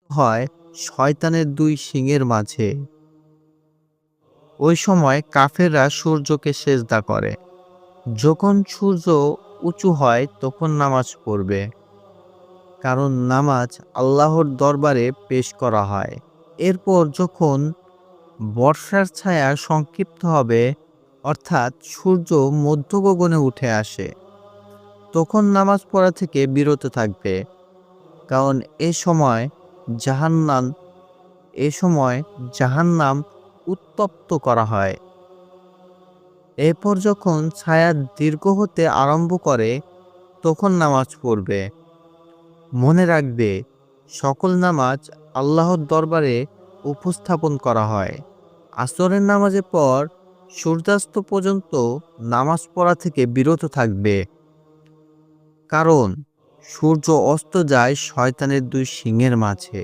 হয় শয়তানের দুই শিংয়ের মাঝে। ওই সময় কাফেররা সূর্যকে সেজদা করে। যখন সূর্য উঁচু হয় তখন নামাজ পড়বে, কারণ নামাজ আল্লাহর দরবারে পেশ করা হয়। এরপর যখন বর্ষার ছায়া সংক্ষিপ্ত হবে, অর্থাৎ সূর্য মধ্য গগনে উঠে আসে, তখন নামাজ পড়া থেকে বিরত থাকবে, কারণ এ সময় জাহান্নাম এ সময় জাহান্নাম উত্তপ্ত করা হয়। এরপর যখন ছায়া দীর্ঘ হতে আরম্ভ করে তখন নামাজ পড়বে। মনে রাখবে, সকল নামাজ আল্লাহর দরবারে উপস্থাপন করা হয়। আসরের নামাজের পর সূর্যাস্ত পর্যন্ত নামাজ পড়া থেকে বিরত থাকবে, কারণ সূর্য অস্ত যায় শয়তানের দুই শিংয়ের মাঝে।